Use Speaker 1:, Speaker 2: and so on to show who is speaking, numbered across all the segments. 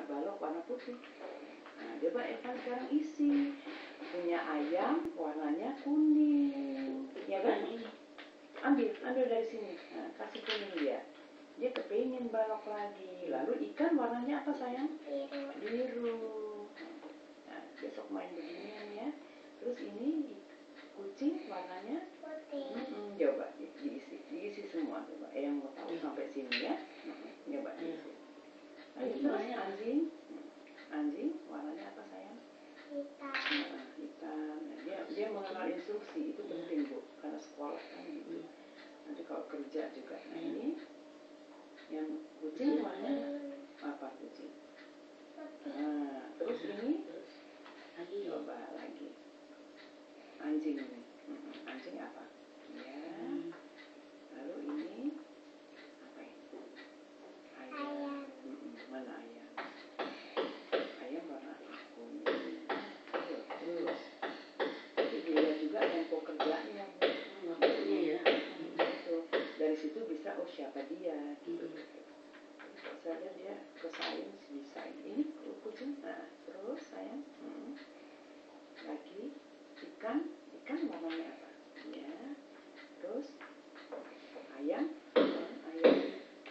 Speaker 1: balok warna putih. Nah, coba Evan sekarang isi. Punya ayam warnanya kuning, ya kan? Ambil dari sini. Nah, kasih kuning dia. Dia kepingin balok lagi. Lalu ikan warnanya apa sayang? Biru. Nah, besok main beginian ya. Terus ini kucing warnanya putih. Coba diisi semua coba. Yang mau tahu sampai sini ya. Coba diisi. Ayo terus anjing warnanya apa sayang? Hitam. Hitam. Nah, dia mengenal instruksi, itu penting Bu, karena sekolah kan gitu. Nanti kalau kerja juga. Nah ini yang kucing warnanya apa kucing? Nah, terus ini coba lagi anjing ini. Anjing apa? Ya. Lalu ini apa ini? Ayam. Mana ayam? Ayam warna kuning. Terus tapi dilihat juga tempo kerjanya. Waktunya ya. Dari situ bisa siapa dia gitu. Saya lihat dia ke sains bisa ini kucing. Nah, terus sayang lagi ikan warnanya apa? Ya. Terus ayam.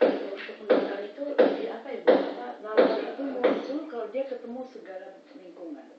Speaker 1: Untuk nalar itu di apa ya? Nalar itu muncul kalau dia ketemu segala lingkungan.